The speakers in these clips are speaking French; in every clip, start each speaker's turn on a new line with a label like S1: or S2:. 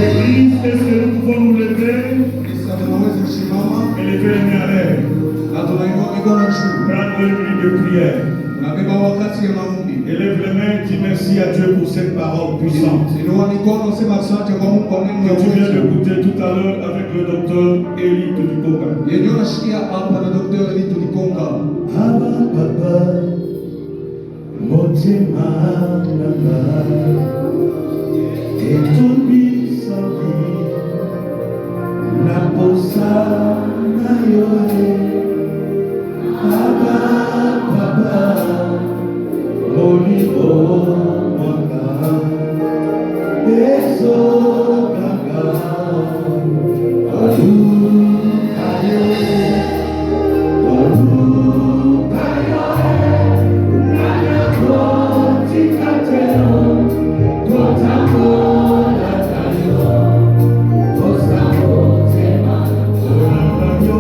S1: Église, est-ce que nous pouvons nous lever et lever les mains à l'air? Prendre une minute de prière. Élève les mains et dis merci à Dieu pour cette parole puissante que tu viens d'écouter tout à l'heure avec le docteur Eli Tudikonga. Abba Papa, Motima Nanga, et tout bisabi, Naposa Nayoe. Abba Papa, Olivo Manga, Eso Gaga, Adu Kayo, Adu Kayo, Nana Koti Kateo, Kotamo Nakayo, Kosamo Tema, Konayo.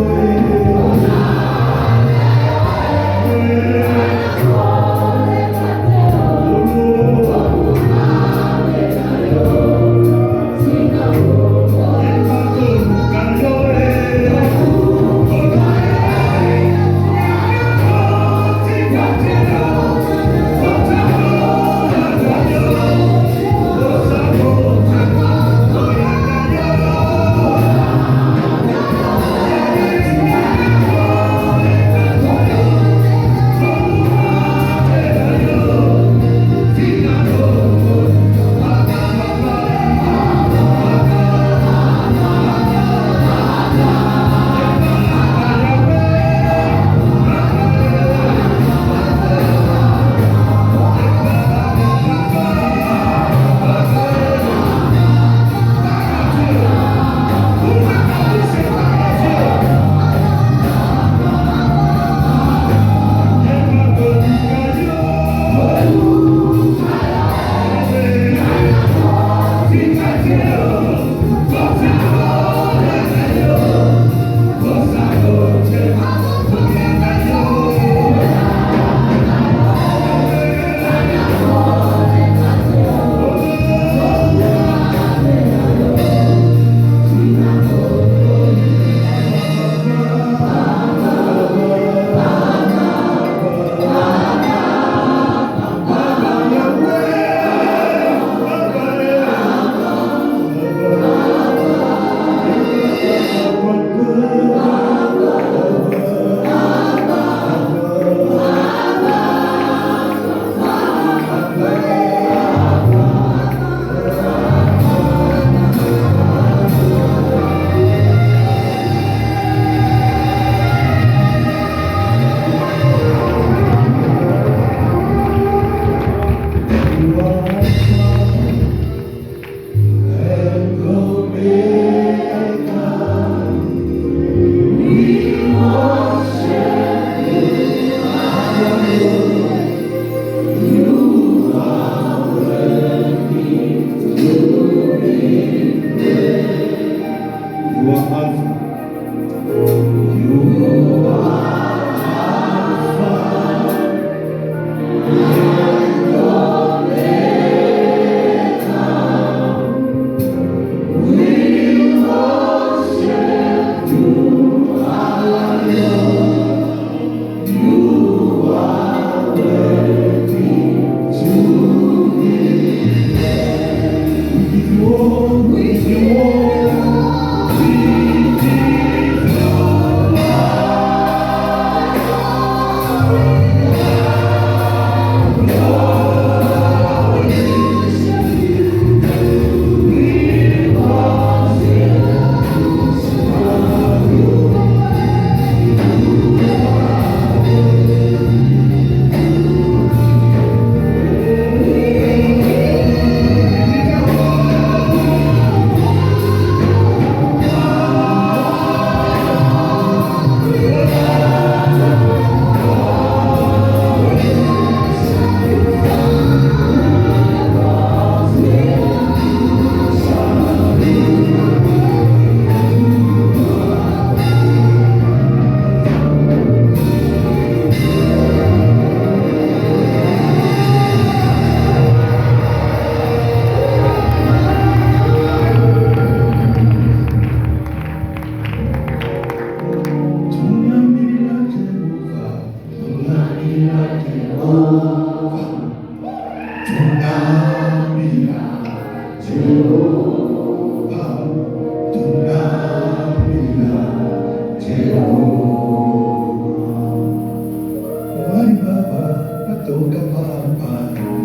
S2: patoka papa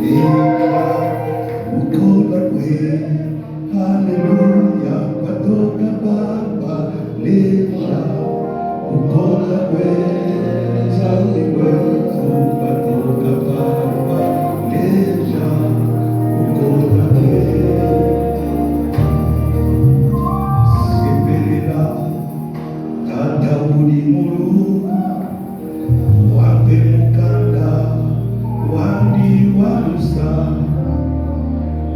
S2: leka ukola kwe haleluya patoka papa leka ukola kwe zali kwetu patoka papa leka ukola kwe sepelela tata ulimuru wape mukanda wandi walusa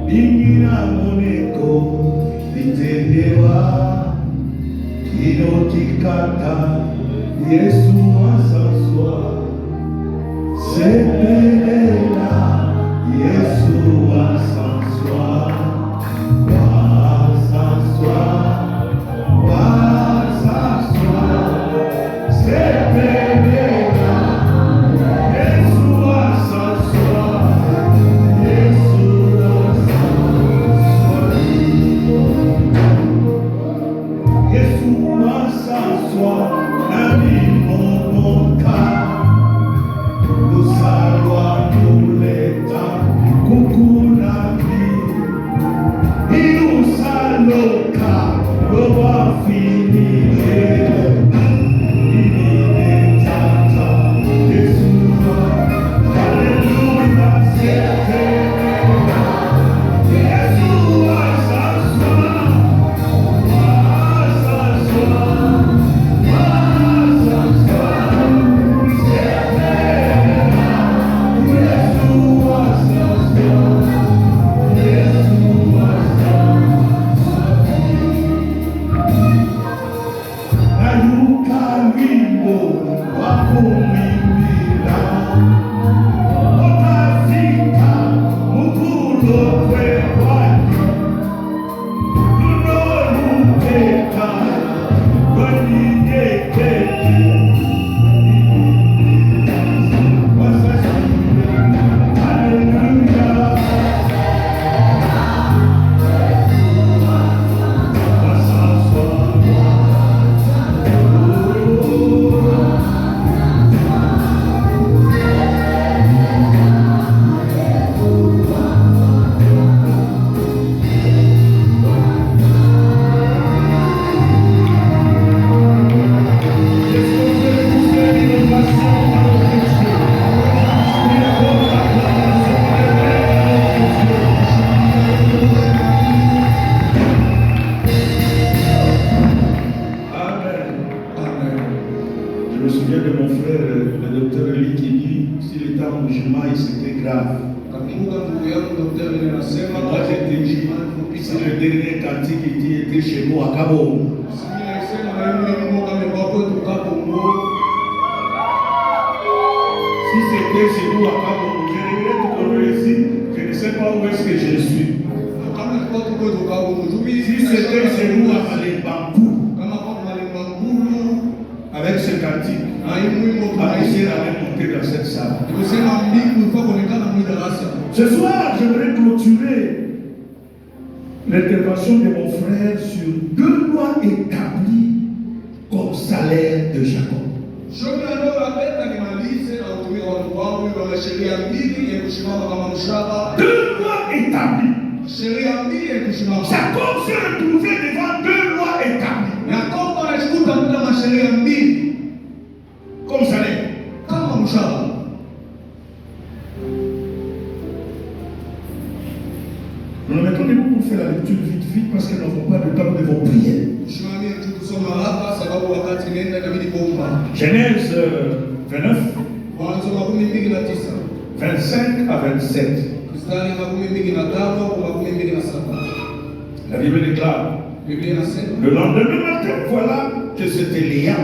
S2: bingina moneko bitendewa kino kikata Yesu wasanswa sepelela Yesu wasanswa wasanswa wasanswa sepelela Yesu wasanswa Yesu wasanswa Yesu wasanswa nami momoka usalwa tuleta kukunami iusaloka lowafinile initata Yesu haleluya sepelela Yesu wasanswa wasanswa Je me souviens de mon frère, le docteur Eli, qui dit s'il était en mouvement, c'était grave. Moi, j'étais dit, si le dernier cantique était chez nous à Cabo, si c'était chez nous à Cabo, je regrette qu'on le ici, je ne sais pas où est-ce que je suis. Si c'était chez nous à Malembangou, avec ce cantique, Aïssé avait monté dans cette salle. Ce soir, j'aimerais clôturer l'intervention de mon frère sur 2 lois établies comme salaire de Jacob. 2 lois établies. Jacob s'est retrouvé devant 2 lois établies. Comme salaire. Nous nous mettons debout pour faire la lecture vite parce que nous n'avons pas de temps, nous devons prier. Genèse 29, 25 à 27. La Bible déclare, le lendemain matin, voilà que c'était Léa.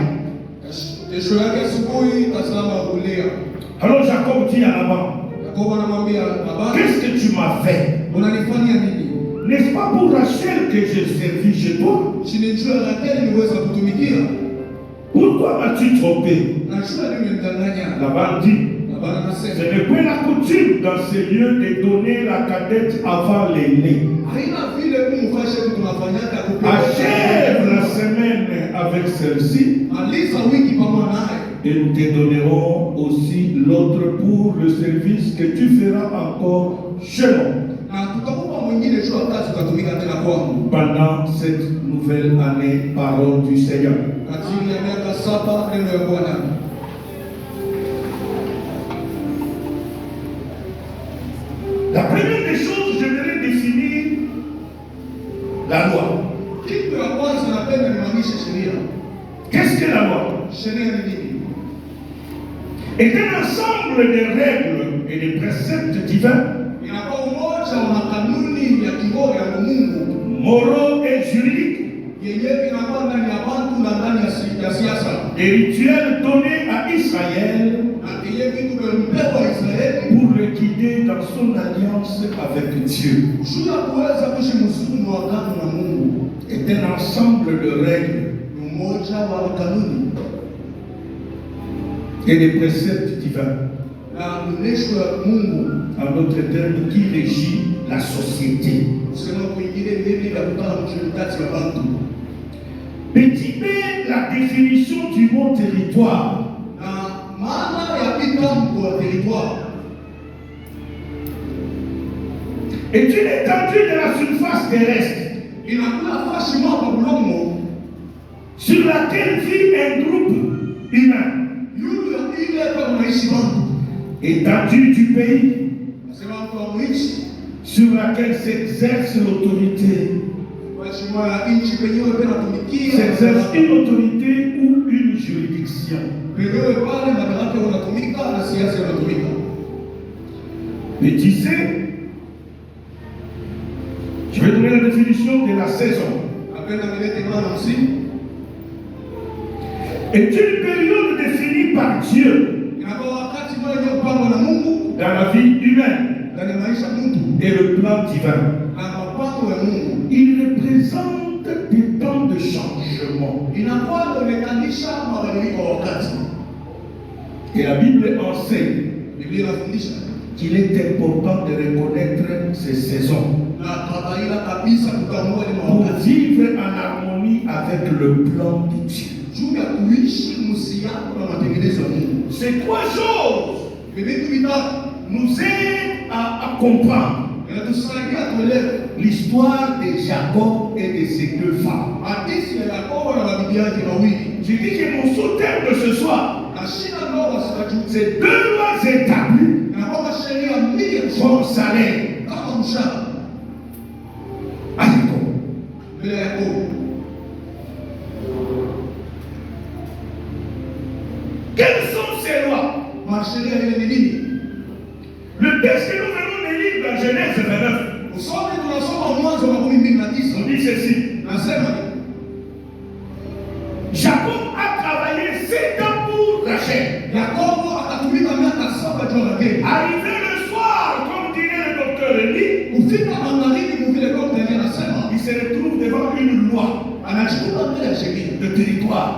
S2: Alors Jacob dit à Laban, qu'est-ce que tu m'as fait? N'est-ce pas pour Rachel que j'ai servi chez toi? Pourquoi m'as-tu trompé? Laban dit, ce n'est pas la coutume dans ces lieux de donner la cadette avant l'aîné. Achève la semaine avec celle-ci Et nous te donnerons aussi l'autre pour le service que tu feras encore chez moi. Pendant cette nouvelle année, parole du Seigneur. La première des choses, je vais définir la loi. Qu'est-ce que la loi? Est un ensemble de règles et de préceptes divins, moraux et juridiques, des rituels donnés à Israël pour le guider dans son alliance avec Dieu. Est un ensemble de règles et des préceptes divins, en d'autres termes, qui régit la société. Petit b, la définition du mot territoire. Est une étendue de la surface terrestre sur laquelle vit un groupe humain. Étendue du pays sur laquelle s'exerce l'autorité. S'exerce une autorité ou une juridiction. Petit c, je vais donner la définition de la saison. Est une période définie par Dieu dans la vie humaine et le plan divin. Il représente des temps de changement. Et la Bible enseigne qu'il est important de reconnaître ces saisons pour vivre en harmonie avec le plan de Dieu. Ces trois choses nous aident à comprendre l'histoire de Jacob et de ses deux femmes. Je dis que mon sous-thème de ce soir, c'est deux lois établies comme salaire à Jacob. Quelles sont ces lois? Le texte que nous venons de lire dans Genèse 29, on dit ceci. Jacob a travaillé 7 ans pour Rachel. Arrivé le soir, comme dirait le docteur Eli, il se retrouve devant une loi de territoire.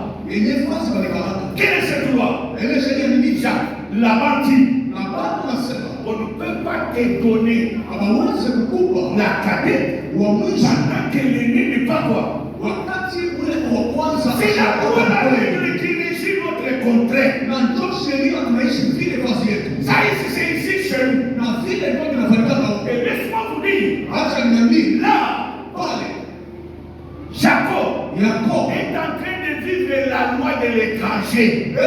S2: Quelle est cette loi? Laban dit, on ne peut pas te donner la cadette pendant que l'aîné n'est pas quoi. C'est la loi, la règle qui régit notre contraire. Ça ici, c'est ici chez nous. Et laisse-moi vous dire, là, Jacob est en train de vivre la loi de l'étranger. Or,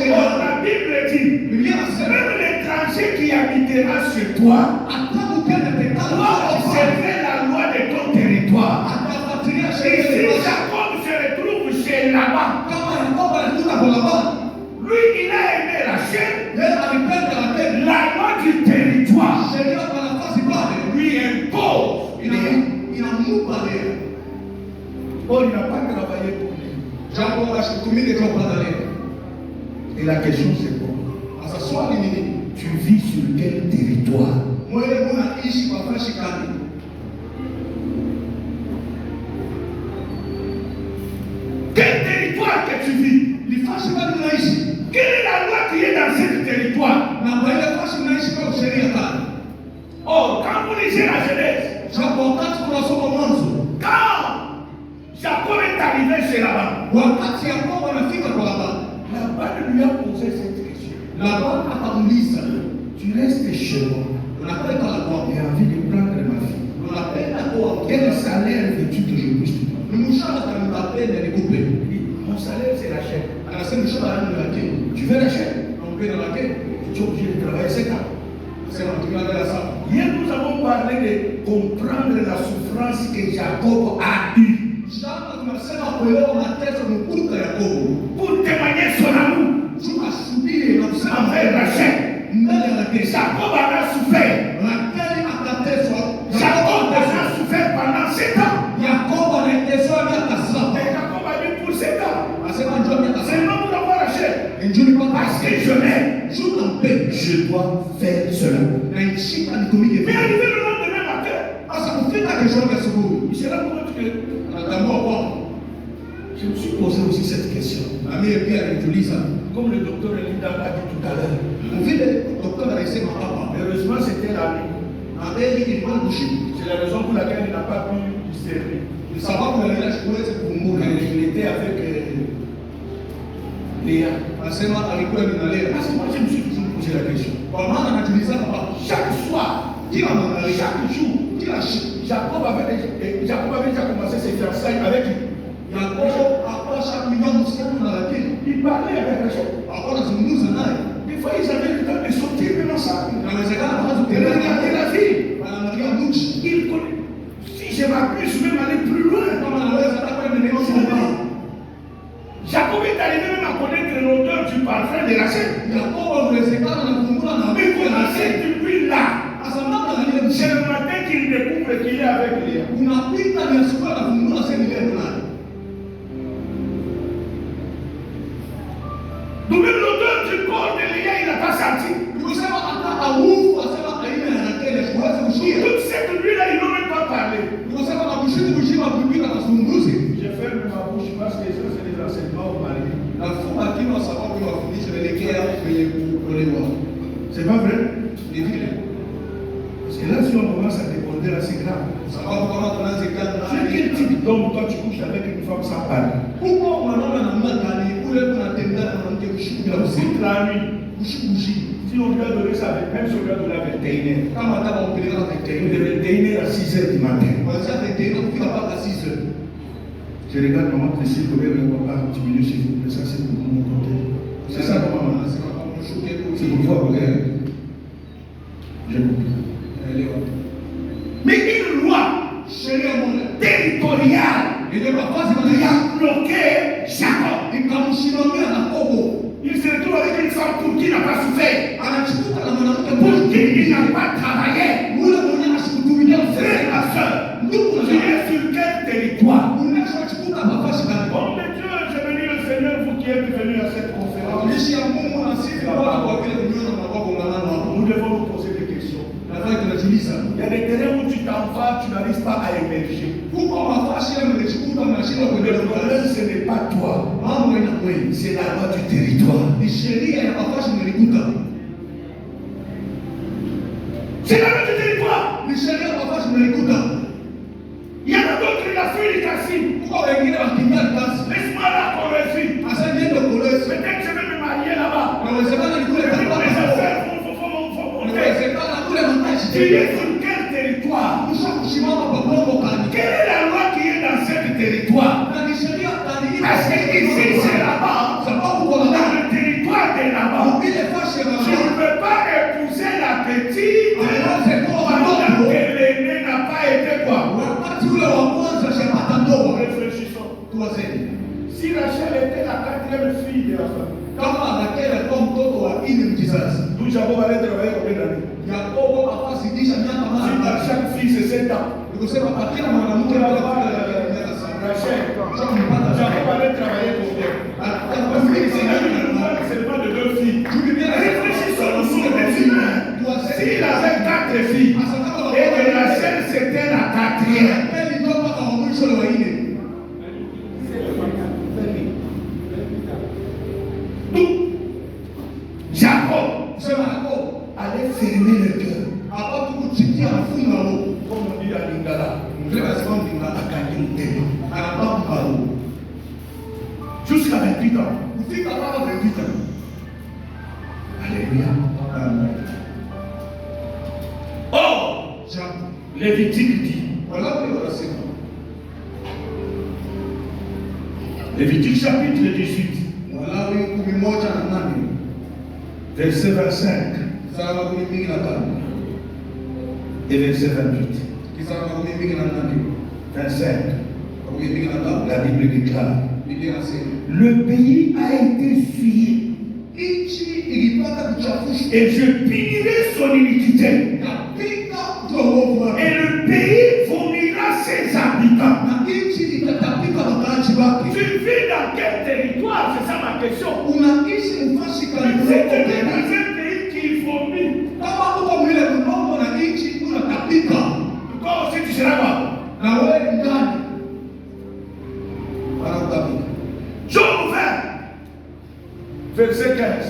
S2: la Bible dit, même l'étranger qui habitera chez toi doit observer la loi de ton territoire. Et si Jacob se retrouve chez Laban, lui il a aimé Rachel, la loi du territoire lui impose. Oh, il n'a pas travaillé pour lui. Et la question c'est quoi? Tu vis sur quel territoire? Quel territoire que tu vis? Quelle est la loi qui est dans ce territoire? Oh, quand vous lisez la Genèse, quand Jacob est arrivé chez Laban, Wakati Yakobo anafika kwa Labani, Labani lui a posé cette question. Labani akamuuliza, tu restes chez moi, unapenda kwa j'ai envie de prendre ma fille. Unapenda kwa quel salaire veux-tu que je puisse te donner? Mshahara kanipenda nikupe. Mon salaire c'est la chaîne. Anasema mshahara wangu ni la chaîne. Tu veux la chaîne? On paie dans la chaîne. Tu es obligé de travailler 7 ans. C'est un truc là ça. Hier nous avons parlé de comprendre la souffrance que Jacob a eue. Pour témoigner son amour envers Rachel. Jacob a souffert. Jacob a souffert pendant 7 ans. Et Jacob a dit pour 7 ans. C'est non pour avoir Rachel. Parce que je m'aime. Je dois faire cela. Mais arrivé le lendemain matin, il s'est rendu compte que je me suis posé aussi cette question. Comme le docteur Elinda l'a dit tout à l'heure. Heureusement, c'était la nuit. C'est la raison pour laquelle il n'a pas pu discerner. Il était avec Léa. Parce que moi, je me suis toujours posé la question. Chaque soir, chaque jour, Jacob avait déjà commencé ses fiançailles avec lui. Il parlait avec Rachel. Des fois, ils avaient le temps de sortir même ensemble. Et regarder la vie. Il connaît. Si je m'appuie, même aller plus loin. Jacob est arrivé même à connaître l'odeur du parfum de Rachel. Mais Rachel depuis là. C'est le matin qu'il découvre qu'il est avec Léa. Donc même l'odeur du corps de Léa, il n'a pas senti. Toute cette nuit-là, ils n'ont même pas parlé. Je ferme ma bouche parce que ça, c'est des enseignements au mari. C'est pas vrai? Parce que là, si on commence à demander là, c'est grave. C'est quel type d'homme toi tu couches avec une femme sans parler? Toute la nuit. Si on lui a donné ça, même si on lui a donné à 21h. De 21h à 6h du matin. Je regarde maman Priscille, le papa diminue s'il vous plaît. Ça, c'est pour mon côté. C'est ça, maman. C'est pour toi, regarde. J'ai compris. Mais une loi territoriale a bloqué Jacob. Il se retrouve avec une femme pour qui il n'a pas souffert. Pour qui il n'a pas travaillé. Frère et soeur, tu es sur quel territoire? Homme de Dieu, je bénis le Seigneur, vous qui êtes venus à cette conférence. Nous devons nous poser des questions. Il y a des terrains où tu t'en vas, tu n'arrives pas à émerger. Le problème, ce n'est pas toi. C'est la loi du territoire. C'est la loi du territoire. Il y en a d'autres, il a fait les cassis. Laisse-moi là qu'on réussit. Peut-être que je vais me marier là-bas. Tu es sur quel territoire? Quelle est la loi qui est dans ce territoire? Parce que ici c'est là-bas. Dans le territoire de là-bas. Je ne peux pas épouser la petite pendant que l'aîné n'a pas été quoi? Réfléchissons. Si Rachel était la 4e fille de la famille, d'où Jacob allait travailler combien d'années? Si chaque fille c'est 7 ans. Rachel, Jacob allait travailler combien? Parce que c'est seulement de 2 filles. Réfléchissons nous sur les humains. S'il avait 4 filles et que Rachel c'était la 4e. Jacob allait fermer le cœur. Comme on dit à Lingala, jusqu'à 28 ans. Kufika mpaka 28 ans. Alléluia. Amen. Or, Lévitique dit, Lévitique chapitre 18, verset 25 et verset 28. 25. La Bible déclare, le pays a été souillé et je punirai son iniquité. Et le pays vomira ses habitants. Tu vis dans quel territoire? C'est ça ma question. C'est dans un pays qui vomit. Toi aussi tu seras là. Job 20, verset 15.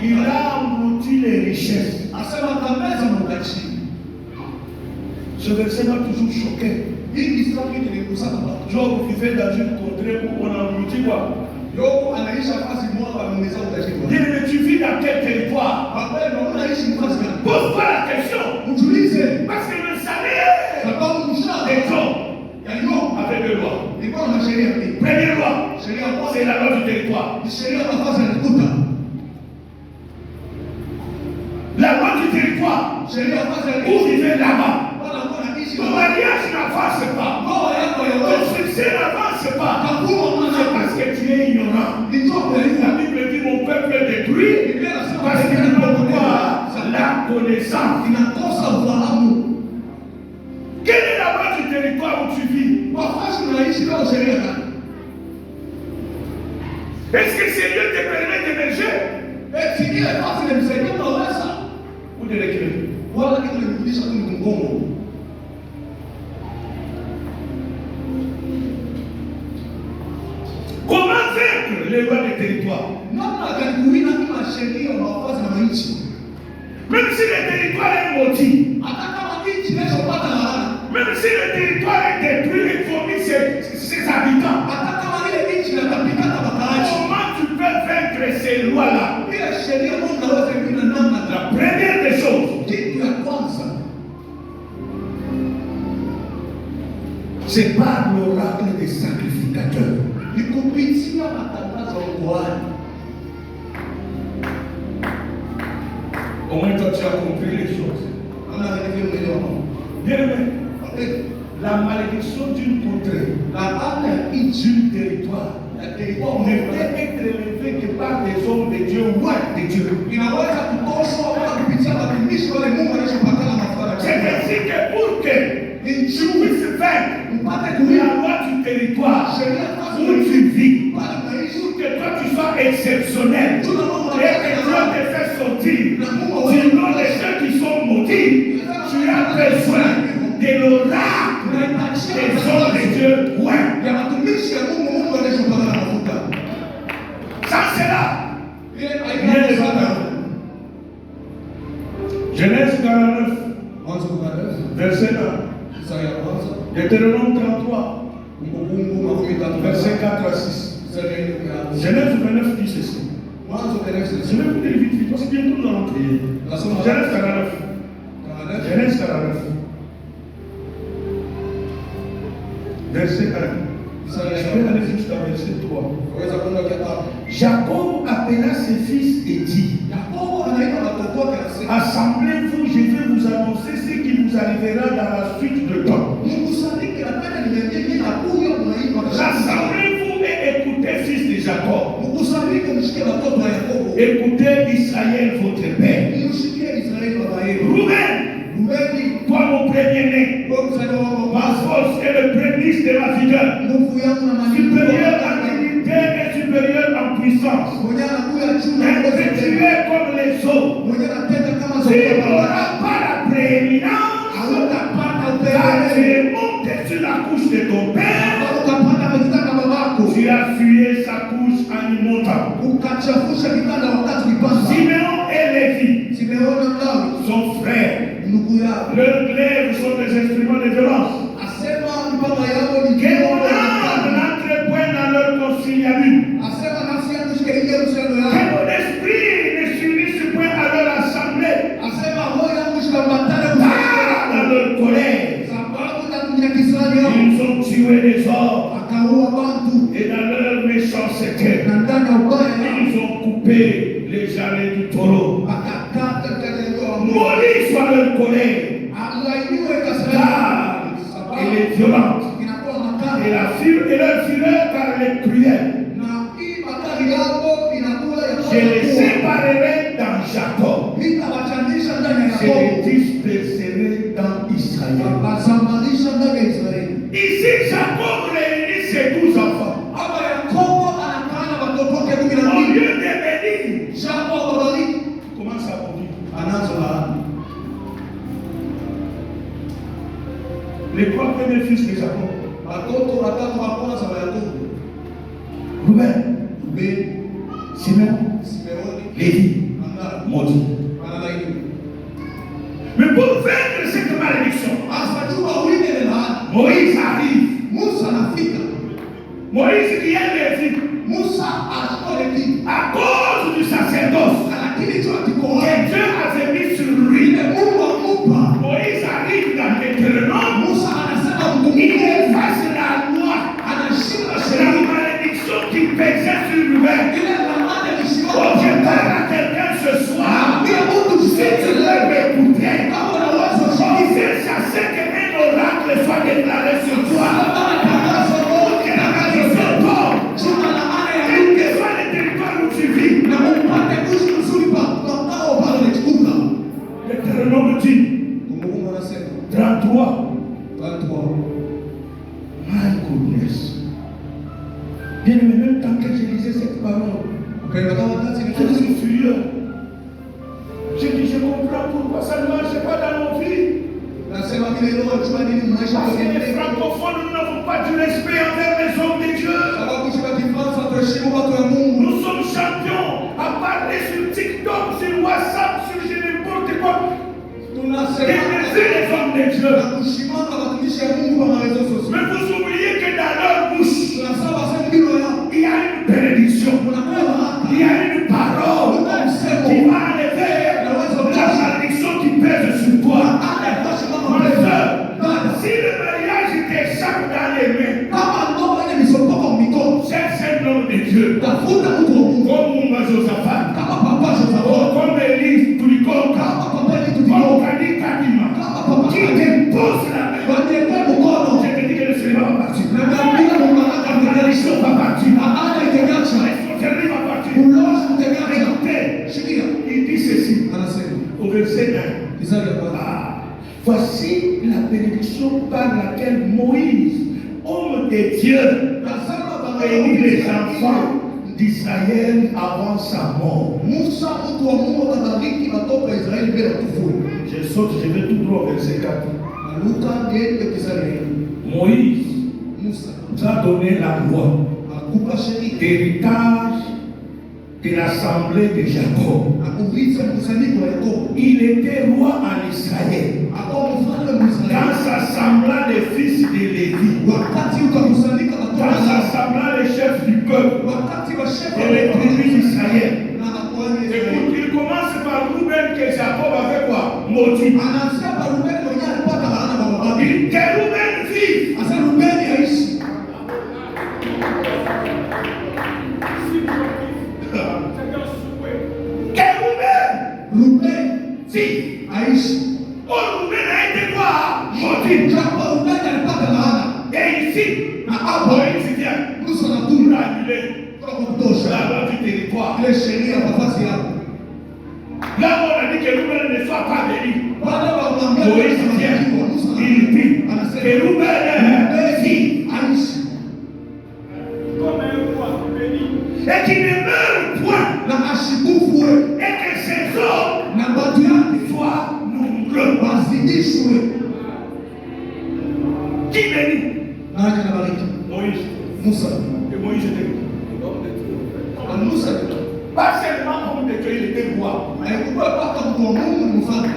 S2: Il a englouti les richesses. Ce verset m'a toujours choqué. Job vivait dans une contrée où on engloutit quoi? Bien-aimé, tu vis dans quel territoire? Pose-toi la question. Parce que le salaire des hommes avait deux lois. Première loi, c'est la loi du territoire. La loi du territoire, où vivait là-bas. Ton mariage n'avance pas. Ton succès n'avance pas. C'est parce que tu es ignorant. La Bible dit mon peuple est détruit parce qu'il n'a pas la connaissance. Quelle est la loi du territoire où tu vis? Est-ce que Seigneur te permet d'émerger? Ou de reculer? Comment vaincre les lois des territoires? Même si le territoire est maudit, même si le territoire est détruit et vomit ses habitants, comment tu peux vaincre ces lois-là? La première des choses, c'est par l'oracle des sacrificateurs. Au moins toi tu as compris les choses. Bien aimé, la malédiction d'une contrée, d'un territoire, ne peut être élevée que par des hommes de Dieu ou de Dieu. C'est ainsi que pour que tu puisses vaincre la loi du territoire où tu vis, pour que toi tu sois exceptionnel et que Dieu te fait sortir du nom de ceux qui sont maudits, tu as besoin de l'oracle des hommes de Dieu. Ouais. Ça c'est là. Genèse 49, verset 1. Deutéronome 33, verset 4 à 6. Genèse 29 dit ceci. Je vais vous dire vite, parce que bientôt nous allons prier. Genèse 49. Genèse 49. Verset 1. Je vais aller jusqu'à verset 3. Jacob appela ses fils et dit, assemblez-vous, je vais vous annoncer ce qui vous arrivera dans la suite de temps. Rassemblez-vous et écoutez, fils de Jacob. Écoutez Israël, votre père. Rouben, toi mon premier-né, ma force est le prémice de ma vigueur, supérieur en dignité et supérieur en puissance. Infectué comme les eaux. Tu n'auras pas la prééminence, car tu es monté sur la couche de ton père. Tu as fuyé sa couche en y montant. Siméon et Lévi, son frère, leurs glaives sont des instruments de violence. Que mon âme tué des hommes.
S3: akaua bantu
S2: Et dans leur méchanceté,
S3: na ndani ya ubaya
S2: ils ont coupé les jarrets du taureau.
S3: akakata mtandao wa Mungu.
S2: Maudit soit leur colère,
S3: Alainiwe kasirani
S2: car elle est violente.
S3: inakuwa
S2: Et
S3: makali
S2: leur fureur, car elle est cruelle.
S3: na hii makali yako inakuwa ya
S2: Je les séparerai dans Jacob.
S3: nitawachanisha ndani ya
S2: Je les
S3: Yakobo
S2: disperserai dans Israël.
S3: wasambalisha ndani ya Israeli.
S2: Ici, Jacob réunit ses 12 enfants.
S3: Hapa Yakobo anakana watoto wake 12.
S2: Au lieu de bénir,
S3: Japo awabariki
S2: commence à maudire.
S3: anaanza laana.
S2: Les 3 premiers fils de Jacob,
S3: Watoto watatu wa kwanza wa Yakobo,
S2: Reuben,
S3: Rubeni,
S2: Simeon,
S3: Simeoni,
S2: Lévi,
S3: Angara,
S2: maudit.
S3: wanalainiwa.
S2: Mais pour vaincre cette malédiction,
S3: Asajua wile ile laana.
S2: Moïse arrive.
S3: Musa anafika.
S2: Moïse qui est Lévi,
S3: Musa anatoa Levi.
S2: à cause du sacerdoce
S3: Lakini chote
S2: que
S3: kwa
S2: Dieu avait mis sur lui.
S3: ile Mungu amupa.
S2: Moïse arrive dans Deutéronome,
S3: Musa anasema
S2: il
S3: mkumbuke.
S2: efface la loi,
S3: Anashika
S2: la
S3: sheria.
S2: malédiction qui pesait sur lui.
S3: Ile laana
S2: Oh, je
S3: ilishika.
S2: parle à quelqu'un ce soir.
S3: Bila mtu
S2: Si tu
S3: kusema
S2: veux m'écouter,
S3: kama unaweza
S2: on
S3: kushika.
S2: fait chasser qu'un oracle soit déclaré sur toi.
S3: Kama tangazo
S2: Que la malédiction tombe.
S3: juma laana ya
S2: Quel
S3: Mungu
S2: que soit le territoire où tu vis.
S3: na upate kuishi mzuri pa makao pale unachukuka.
S2: Deutéronome dit,
S3: Mungu anasema
S2: 33.
S3: 33.
S2: My goodness. Bien aimé, même tant que je lisais cette parole,
S3: Ukaenda kama kazi
S2: je
S3: ni
S2: suis furieux. Je dis, je comprends pourquoi ça ne marche pas dans nos vies.
S3: nasema vile leo chuma nini maisha
S2: Parce que les
S3: kwa
S2: francophones, nous n'avons pas du respect envers les hommes de Dieu.
S3: sababu kwa Kifaransa tuheshimu watu wa Mungu.
S2: Nous sommes champions à parler sur TikTok, sur WhatsApp, sur je n'importe quoi.
S3: Tunasema
S2: Détester les hommes de Dieu.
S3: na kushimama watumishi wa Mungu kwa réseaux sociaux.
S2: Mais vous oubliez que dans leur bouche,
S3: Tunasema wasema mbilo yao.
S2: il y a une bénédiction.
S3: Unapewa hapa.
S2: Il y a une parole qui va enlever la malédiction qui pèse sur toi. Ma soeur, si le mariage t'échappe dans les mains,
S3: Kama ndoa ile misokoka mikono.
S2: cherche un homme de Dieu.
S3: Tafuta mtu wa Mungu.
S2: Comme Mumba Josaphat,
S3: Kama papa Joseph.
S2: comme Élise Tulikonka,
S3: Kama papa yetu
S2: comme
S3: tuko.
S2: Kadi Kadima,
S3: Kama papa
S2: qui te pose la main.
S3: waniweke mkono.
S2: Je te dis que le Seigneur va partir.
S3: Na kabila mbaraka
S2: La malédiction va partir.
S3: Ana itegacha.
S2: La sorcellerie va partir.
S3: Ulozi kutegacha.
S2: Écoutez,
S3: Shikia.
S2: il dit ceci
S3: Anasema.
S2: au verset 1.
S3: Isaya ya kwanza.
S2: Ah, voici la bénédiction par laquelle Moïse, homme de Dieu,
S3: Tazama
S2: a béni
S3: baba
S2: les enfants d'Israël avant sa mort.
S3: Musa mtu wa Mungu atabariki watoto wa Israeli bila kufuru.
S2: Je saute, je vais tout droit au verset 4.
S3: Na Luka ndiye kisari.
S2: Moïse
S3: Musa
S2: nous a donné la loi
S3: akupa sheria.
S2: d'héritage de l'assemblée de Jacob.
S3: Akuritha mkusanyiko wa Yakobo.
S2: Il était roi en Israël.
S3: Akawa mfalme wa Israeli.
S2: Quand s'assembla les fils de Lévi,
S3: Wakati ukakusanyika
S2: quand
S3: watoto
S2: s'assembla les chefs du peuple
S3: wakati wa shefa
S2: et les tribus d'Israël.
S3: na makuhani wa
S2: Écoute,
S3: Israeli.
S2: il commence par Rouben que Jacob avait quoi? Maudit.
S3: Anaanzia kwa Rubeni mwenyewe alipata laana kwa babake.
S2: Il que Rouben vive.
S3: Asa Rubeni aishi.
S2: Que Rouben
S3: Rubeni
S2: vive.
S3: aishi.
S2: Oh, Rouben a été quoi? Maudit.
S3: Japo Rubeni alipata laana.
S2: Et ici,
S3: Na hapo
S2: Moïse vient
S3: Musa na
S2: pour
S3: Tuna
S2: annuler
S3: kwa kutosha.
S2: la loi du territoire.
S3: Ile sheria nafasi yao.
S2: Là où on a dit que Rouben ne soit pas béni,
S3: Baada ya kumwambia
S2: Moïse vient, il dit que Rouben vive
S3: aishi.
S2: comme un roi béni et qui ne meurt point
S3: Na ashikufwe
S2: et que ses hommes
S3: na watu yake
S2: soient nombreux.
S3: wazidishwe.
S2: Qui bénit?
S3: Nani anabariki?
S2: Moïse.
S3: Musa.
S2: Et Moïse était
S3: Na Musa
S2: pas seulement homme de Dieu, il était roi.
S3: alikuwa mpaka mtu wa Mungu ni mfalme.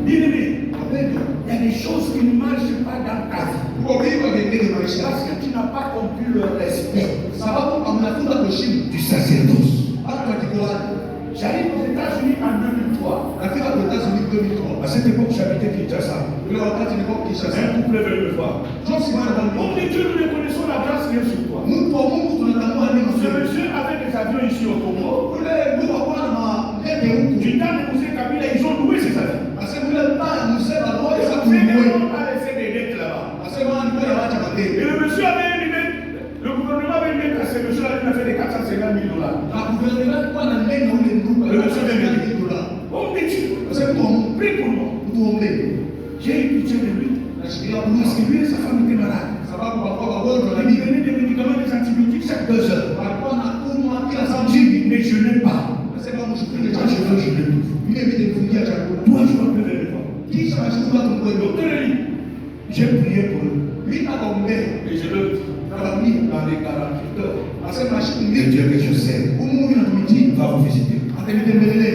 S2: Bien-aimé,
S3: Wapendwa,
S2: il y a des choses qui ne marchent pas dans ta vie
S3: kwa vipi wengine maisha
S2: parce que tu n'as pas compris le respect
S3: sababu hamnafunza kuheshimu
S2: du sacerdoce.
S3: watu wa kikuhani.
S2: J'arrive aux États-Unis en 2003.
S3: Nafika aux États-Unis 2003.
S2: À cette époque, j'habitais Kinshasa.
S3: Ule wakati nilikuwa Kinshasa.
S2: Un couple est venu me voir.
S3: Josi mwana
S2: Mon
S3: kwa
S2: Dieu, nous reconnaissons la grâce qui est sur toi.
S3: Mungu wa Mungu tunatambua neno
S2: Ce
S3: lake.
S2: monsieur avait des avions ici au Congo.
S3: Ule Mungu wa Bwana na ndege huku.
S2: Du temps de Moussé Kabila, ils ont loué ces avions.
S3: Asema ule mbaya msema roho
S2: Et
S3: za
S2: le Seigneur
S3: kumwe.
S2: a laissé des dettes là-bas.
S3: Asema ni kwa acha
S2: Et
S3: matendo.
S2: le monsieur avait une dette. Le gouvernement avait une dette à ce monsieur-là, il a fait des 450 000 $.
S3: Na gouvernement kwa na neno ule ndugu.
S2: Le monsieur de
S3: $1
S2: Dieu. Oh, mais tu
S3: Asema kwa Mungu.
S2: prie pour moi.
S3: Tuombe.
S2: J'ai eu pitié de lui.
S3: Nashikilia
S2: Parce que
S3: Mungu.
S2: lui et sa femme étaient malades.
S3: Sababu walikuwa wagonjwa na
S2: Il
S3: nini?
S2: prenait des médicaments, des antibiotiques chaque 2 heures.
S3: Walikuwa na kunywa kila saa
S2: J'ai
S3: mbili.
S2: dit, mais je n'ai pas.
S3: Nasema mshukuru
S2: Quand je veux, je l'ai.
S3: vile vile kufungia chakula.
S2: Toi, je m'appelle le répond.
S3: Kisha nashukuru tumkwenda.
S2: Docteur Eli, j'ai prié pour eux.
S3: Mimi naombe.
S2: Et je leur dis, dans les 48 heures,
S3: Asema
S2: le
S3: shikumbi.
S2: Dieu que je sais
S3: Mungu anatumikia.
S2: va vous visiter.
S3: Atanitembelea.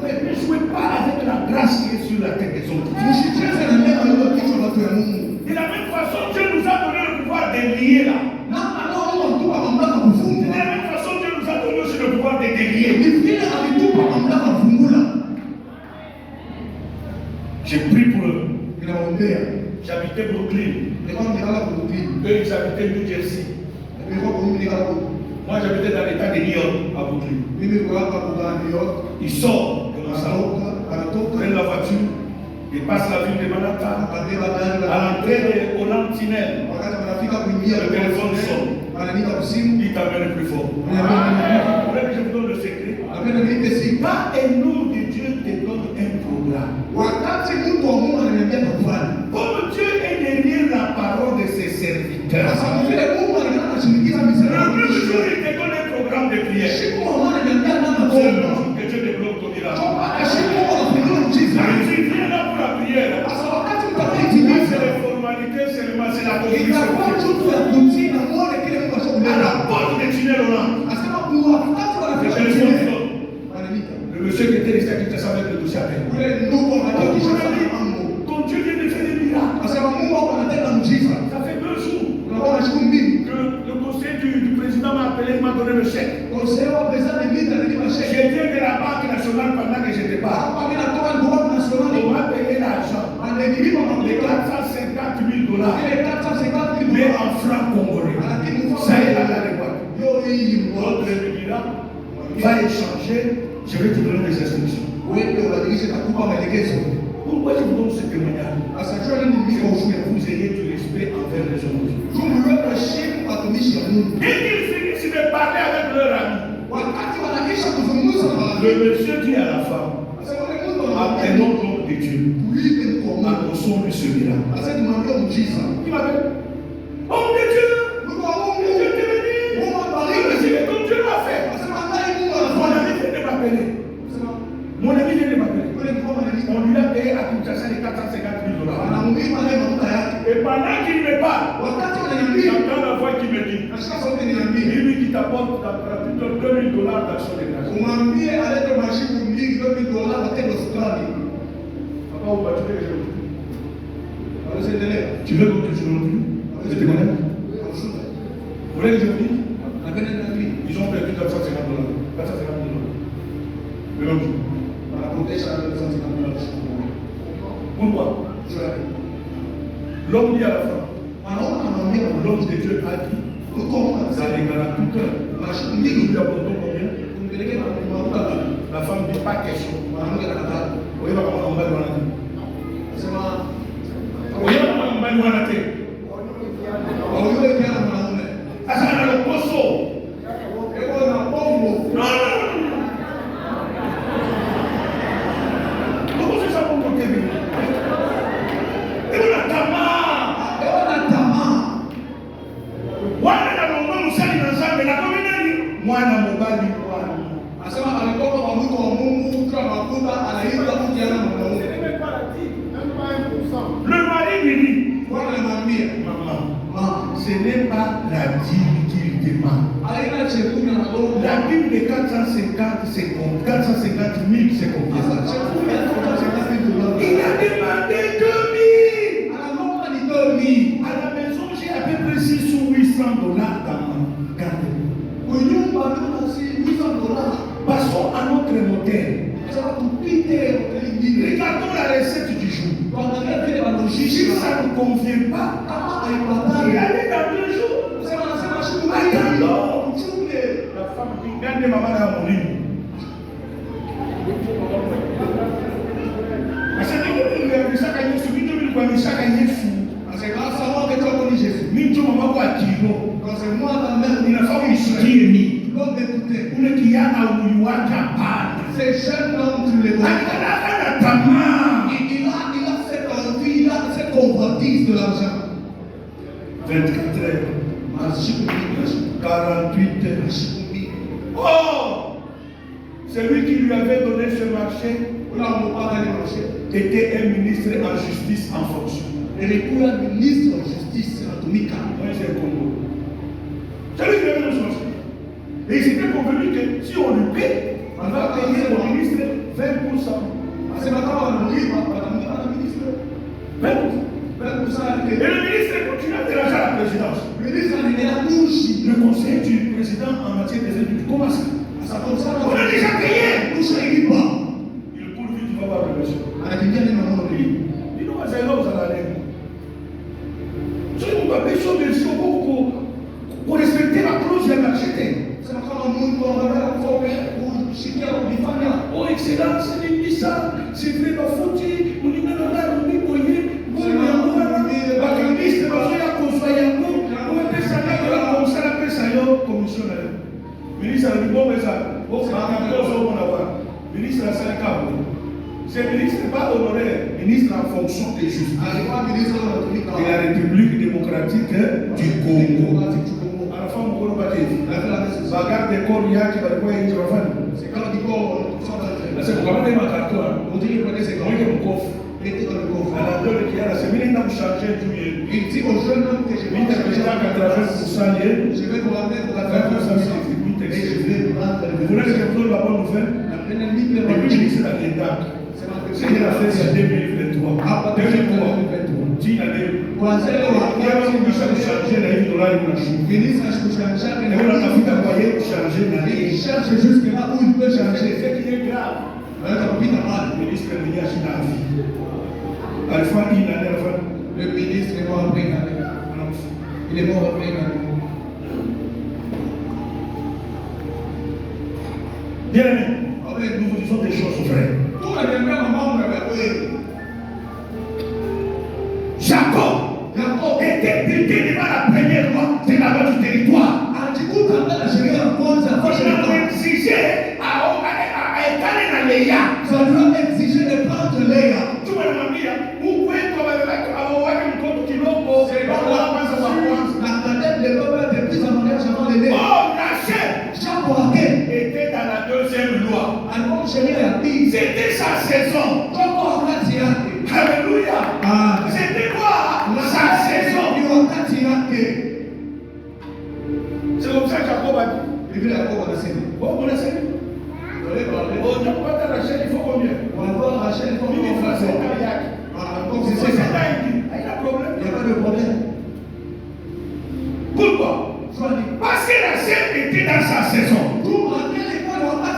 S2: Ne jouez pas avec la grâce qui est sur la tête des autres.
S3: Msicheze na neno hilo kichwa watu ya Mungu.
S2: De la même façon, Dieu nous a donné le pouvoir de lier là.
S3: Na Mungu alitupa mamlaka
S2: De
S3: kufunga.
S2: la même façon, Dieu nous a donné aussi le pouvoir de délier.
S3: Ni vile alitupa mamlaka kufungula.
S2: J'ai prié pour eux.
S3: Ninaombea.
S2: J'habitais Brooklyn.
S3: Nilikuwa nikala kuhubiri.
S2: Eux, ils habitaient New Jersey.
S3: Nilikuwa kuhubiri nikala kuhubiri.
S2: Moi, j'habitais dans l'état de New York, à Brooklyn.
S3: Mimi kwa hapa kwa New York.
S2: Ils sortent de mon salon,
S3: Anatoka.
S2: prennent la voiture, ils passent la ville de Manhattan.
S3: Akabeba gari
S2: À
S3: la
S2: l'entrée de Holland Tunnel,
S3: wakati wanafika kuingia
S2: le téléphone sonne.
S3: ananiita usimu.
S2: Il t'amène plus fort. Vous voulez que je vous donne le secret?
S3: Napenda niite simu.
S2: Quand un homme de Dieu te donne un programme,
S3: Wakati mtu wa Mungu ananiambia kufanya.
S2: comme Dieu est derrière la parole de ses serviteurs,
S3: Sasa vile Mungu anashinikiza misali.
S2: le même jour il te donne un programme de prière.
S3: Siku wa Mungu ananiambia nana
S2: C'est le
S3: kuomba.
S2: jour que Dieu débloque ton miracle.
S3: Siku Mungu anafungua mjiza.
S2: Quand tu viens là pour la prière,
S3: Sasa wakati
S2: là,
S3: mtakaitimiza
S2: c'est les formalités seulement, c'est la conviction.
S3: itakuwa kitu ya kutii na muone kile Mungu
S2: À la
S3: ashakuleta.
S2: porte de tunnel au land,
S3: Asema kuwa wakati
S2: le
S3: wanafika
S2: téléphone
S3: mjini.
S2: sonne.
S3: Ananiita.
S2: Le monsieur qui était resté à Kinshasa avec le dossier à peine.
S3: Yule ndugu anajikisha sana mambo.
S2: Ton Dieu vient de faire des miracles.
S3: Asema Mungu wako anatenda mjiza.
S2: Ça fait 2 jours
S3: Unakuwa na siku mbili.
S2: que le conseil du président m'a appelé, il m'a donné le chèque.
S3: Conseil wa president de vita ananipa
S2: Je
S3: sheke.
S2: viens de la Banque nationale pendant que je n'étais pas.
S3: Hapa mimi natoka kwa national.
S2: On m'a payé l'argent.
S3: Ananilipa
S2: Les
S3: mambo.
S2: 450 000 $.
S3: Ile 450
S2: Mais en francs congolais. Ça y est, là, les boîtes.
S3: Yo hii
S2: L'autre
S3: mmoja.
S2: me dira, va échanger, je vais te donner des instructions.
S3: Wewe ubadilishe takupa maelekezo.
S2: Pourquoi je vous donne ce témoignage?
S3: Asajua nini
S2: C'est
S3: niko
S2: pour
S3: ushuhuda.
S2: que vous ayez du respect envers les hommes.
S3: Tumweke heshima watumishi wa Mungu.
S2: Dès qu'ils finissent de parler avec leur ami,
S3: Wakati wanaisha kuzungumza na
S2: le
S3: watu.
S2: monsieur dit à la femme,
S3: Asema wale Mungu
S2: appelons l'homme de Dieu.
S3: tuite mkono.
S2: Annonçons-lui ce miracle.
S3: Asema tumwambie mjiza.
S2: Il m'appelle. Homme de Dieu,
S3: Mungu wa
S2: Dieu
S3: Mungu.
S2: te bénisse.
S3: Mungu
S2: Je
S3: abariki.
S2: dis, mais ton Dieu l'a fait.
S3: Asema ndani Mungu
S2: Mon
S3: anafanya.
S2: ami vient de m'appeler.
S3: Asema
S2: Mon ami vient de m'appeler.
S3: yule mkono ananipa.
S2: On lui a payé à Kinshasa les 450 000 $.
S3: Anamlipa naye mafuta yake.
S2: Et pendant qu'il me parle,
S3: Wakati wananiambia
S2: j'entends la voix qui me dit,
S3: nashika sauti niambie.
S2: lui qui t'apporte plus de 2 000 $ d'action de grâce.
S3: Umwambie alete mashiku mbili $2 atende hospitali.
S2: Papa, vous battez que je vous dis.
S3: Anaendelea.
S2: Tu veux que je vous dise? Je te connais.
S3: Anashuka.
S2: Vous voulez que je vous dise?
S3: Anapenda niambie.
S2: Ils ont perdu 450 $. 450 000 $. Le même jour.
S3: Anapotesha $250.
S2: Pourquoi? L'homme dit à la femme,
S3: Anaona anamwambia
S2: l'homme de Dieu a dit,
S3: ukoma
S2: ça les garantit que
S3: mashiku
S2: nous
S3: mbili
S2: lui apportons combien?
S3: kumpelekea mafuta gani?
S2: La femme dit pas question.
S3: Mwanamke anakataa.
S2: Vous voyez comment on va le voir.
S3: Anasema
S2: Vous voyez comment on va le voir.
S3: au yule kijana mwanaume.
S2: Sasa analokoso.
S3: Eko na bongo.
S2: Non, non, non. Comment c'est ça pour côté? Et on a tamaa.
S3: Eko na tamaa.
S2: Wana na mama musali na zambe na kama nani? Mwana mobali bwana.
S3: Anasema alitoka kwa mtu wa Mungu kwa mafuta anaitwa kijana mwanaume.
S2: Le mari lui dit,
S3: Bwana anamwambia
S2: maman,
S3: mama,
S2: ce n'est pas la dîme qu'il demande.
S3: aina chekumi na dogo.
S2: La dîme de 450, c'est combien? 450 000, c'est combien?
S3: Chekumi ya $250.
S2: Il a demandé 2 000.
S3: Anaomba ni $2,000.
S2: À la maison, j'ai à peu près 600 ou 800 $ dans ma carte.
S3: Kunyumba tuna si $800.
S2: Passons à notre modèle. Si ça ne convient pas, il allait dans 2 jours. Attends, la femme dit, regardez maman dans mon lit. Parce que nous chaque année, ce que nous avons chaque année fou. Parce que grâce à moi, que tu as connu Jésus. Nous avons pas à kilo. Parce que moi, ta mère, il a fallu qui est mis. L'homme d'écouter. Pour le qui a à Ouyoua capable. C'est jeune homme, tu les vois. Il a cette envie, il a cette convoitise de l'argent. 24 heures. 48 heures. Oh! Celui qui lui avait donné ce marché était un ministre en justice en fonction. Il est un ministre en justice en Tomika. Oui, c'est le Congo. Celui qui lui avait donné ce marché. Et il s'était convenu que si on lui paie, on va payer au ministre 20%. C'est maintenant on lui le ministre 20%. Et le ministre continue à déranger la présidence. Le ministre a le conseiller du président en matière des études. Comment ça? On a déjà payé. Nous ne savons pas. Il pour lui, tu vas voir le monsieur. On a déjà les mamans de lui. Il nous a dit, là, vous allez aller. Si vous avez besoin de ce pour respecter la clause de l'acheter. C'est encore un monde pour avoir un problème pour signer au Bifania. Oh, excellence, c'est une ça. C'est vrai, ma faute. On y met dans l'air, on y moyen. On y met dans l'air. La ministre, on y a construit un mot. On appelle ça là, comme ça, on appelle ça commissionnaire. Ministre a dit, bon, mais ça, c'est un peu au avoir. Ministre a 5 ans. C'est ministre pas honoraire, ministre en fonction des justices. De la République démocratique du Congo. À la fin, on va dire, bagarre des corps, il y a qui va quoi, il va faire. C'est quand il corps, c'est pourquoi on a ma carte. On dit que c'est quand il coffre. Il était dans le coffre. À la deux, qui a la semaine, il a changé tout. Il dit aux jeunes hommes que je vais vous ramener pour la faire. Et je vais vous rendre. Vous voulez que je vous donne la bonne nouvelle? Et puis, c'est la dédate. C'est la fête de 2023. Ah, 2023. Tina de. Quand c'est le roi, il a changé la vie de la vie. Ministre a changé. Et on a vu qu'à voyer changer la vie. Il cherche jusque là où il peut changer. C'est qui est grave. Le ministre est venu à la vie. À la fin, il a l'air. Le ministre est mort après une année. Il est mort après une année. Bien aimé, nous vous disons des choses vraies. Jacob était buté devant la première loi de la loi du territoire. On a exigé à étaler dans les yaks. Ça doit exiger de prendre les yaks. Tu vois, ma mère, vous pouvez avoir un compte qui l'ont posé. Oh, Rachel était dans la deuxième loi. C'était sa saison. Alléluia. C'était quoi? Sa saison. C'est comme ça que Jacob a dit. Oh, on a saisi. Oh, Jacob a Rachel, il faut combien? On va voir Rachel, il faut combien? C'est ça, il a un problème. Il n'y a pas de problème. Pourquoi? Parce que Rachel était dans sa saison.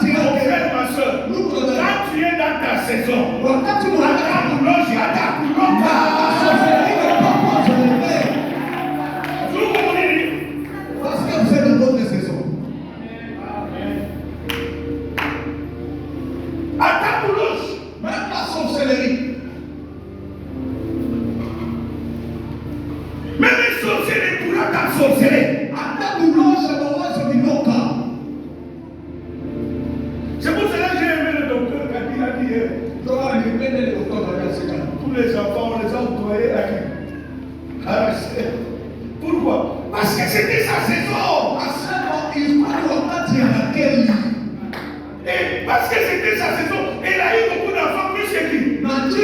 S2: Mon frère, ma soeur, quand tu es dans ta saison, parce que vous êtes dans votre saison. À ta bouloche, même la sorcellerie. Même les sorcelleries pourront t'ensorceler. À ta bouloche, c'est du long cas. C'est pour cela que j'ai aimé le docteur quand il a dit tous les enfants, on les a envoyés à qui? Pourquoi? Parce que c'était sa saison. Et parce que c'était sa saison, elle a eu beaucoup d'enfants plus que qui? Malgré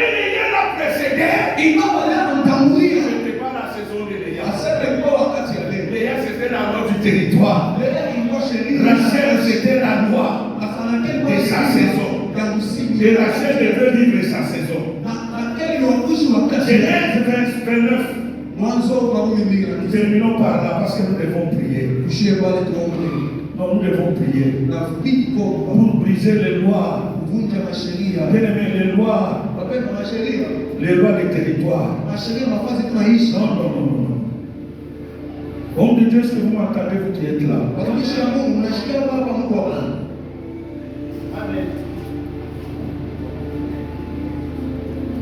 S2: les liens la précédée, c'était pas la saison de Léa. Léa, c'était la loi du territoire. Rachel, c'était la loi de sa saison. Et Rachel devait vivre sa saison. Genèse 29. Nous terminons par là parce que nous devons prier. Non, nous devons prier. Pour briser les lois
S1: Bien aimé, les lois des territoires. Non, non, non, non. Homme de Dieu, est-ce que vous m'entendez, vous qui êtes là?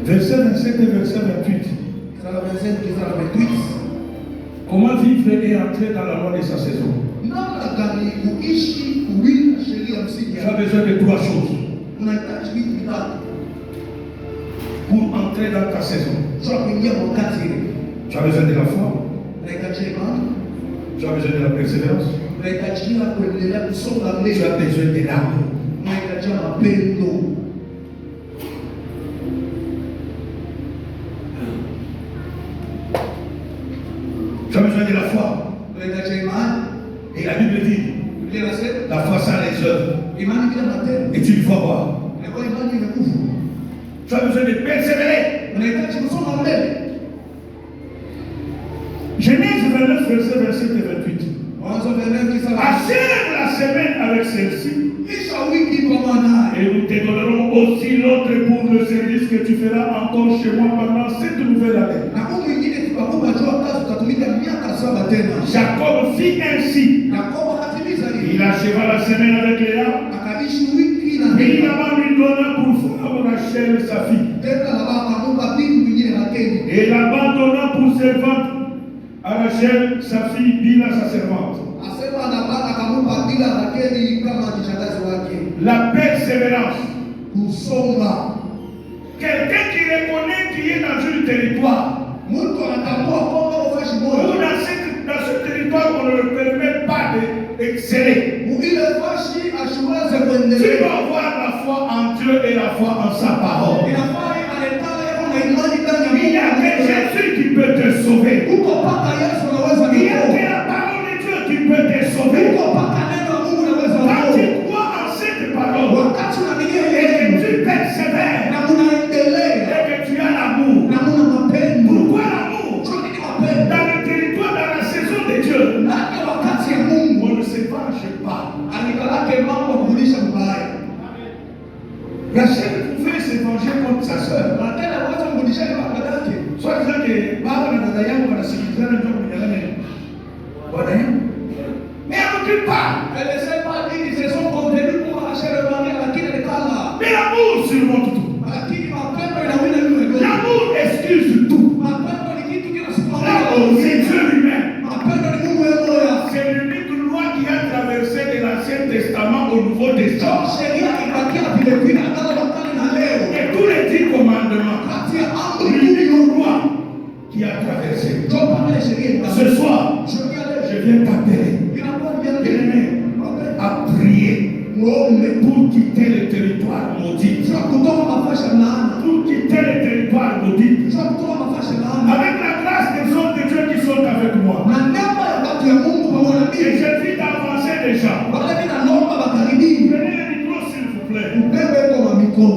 S1: Verset 27 et verset 28. Comment vivre et entrer dans la loi de sa saison? Tu as besoin de trois choses pour entrer dans ta saison. Tu as besoin de la foi. Tu as besoin de la persévérance. Tu as besoin de l'amour. Tu as besoin de la foi. Et la Bible dit, la foi sans les œuvres est une foi morte. Tu as besoin de persévérer. Genèse 29, verset 27 et 28. Achève la semaine avec celle-ci. Et nous te donnerons aussi l'autre pour le service que tu feras encore chez moi pendant cette nouvelle année. Jacob fit ainsi. Il acheva la semaine avec Léa. Puis Laban lui donna pour femme Rachel sa fille. Et Laban donna pour servante à Rachel sa fille Bila sa servante. La persévérance. Quelqu'un qui reconnaît qu'il est dans un territoire. Ou dans ce territoire, on ne le permet pas d'exceller. Tu dois avoir la foi en Dieu et la foi en sa parole. Il y a que Jésus qui peut te sauver. Il y a que la parole de Dieu qui peut te sauver. Quand tu crois en cette parole et que tu persévères et que tu as l'amour. Pourquoi l'amour? Dans le territoire, dans la saison de Dieu, on ne se venge pas. Rachel pouvait se venger contre sa soeur. Soit disant que Baba na dada yangu wanasikilizana ndio kunyang'anya bwana yangu. Mais elle ne crie pas. Mais l'amour surmonte tout. L'amour excuse tout. L'amour, c'est Dieu lui-même. C'est l'unique loi qui a traversé de l'Ancien Testament au Nouveau Testament. Et tous les 10 commandements, l'unique loi qui a traversé. Ce soir, je viens t'appeler à prier pour quitter le territoire maudit. Pour quitter le territoire maudit. Avec la grâce des hommes de Dieu qui sont avec moi. Et j'invite à avancer déjà. Prenez le micro s'il vous plaît. Prenez le micro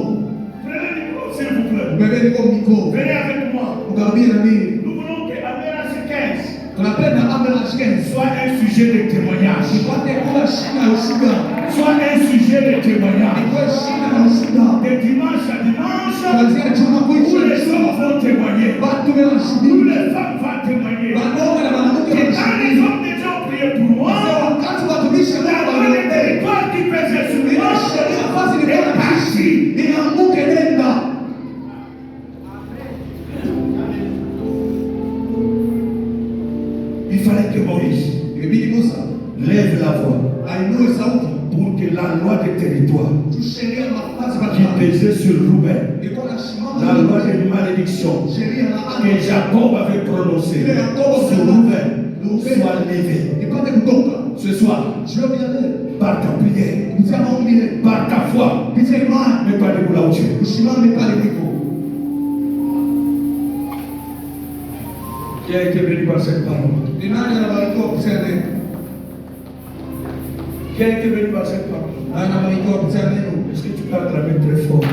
S1: s'il vous plaît. Venez avec moi. Nous voulons que Améras 15 soit un sujet de témoignage. Soit un sujet de témoignage. De dimanche à dimanche, où les hommes vont témoigner. Où les femmes vont témoigner. Et quand les hommes de Dieu ont prié pour moi, la loi des territoires qui pesait sur moi est partie. Il fallait que Moïse lève la voix pour que la loi des territoires qui pesait sur Rouben, la loi de malédiction que Jacob avait prononcée sur Rouben, soit levée. Ce soir, par ta prière, par ta foi, mais pas de là où tu es. Qui a été béni par cette parole? Qui a été béni par cette parole? Est-ce que tu peux acclamer très fort?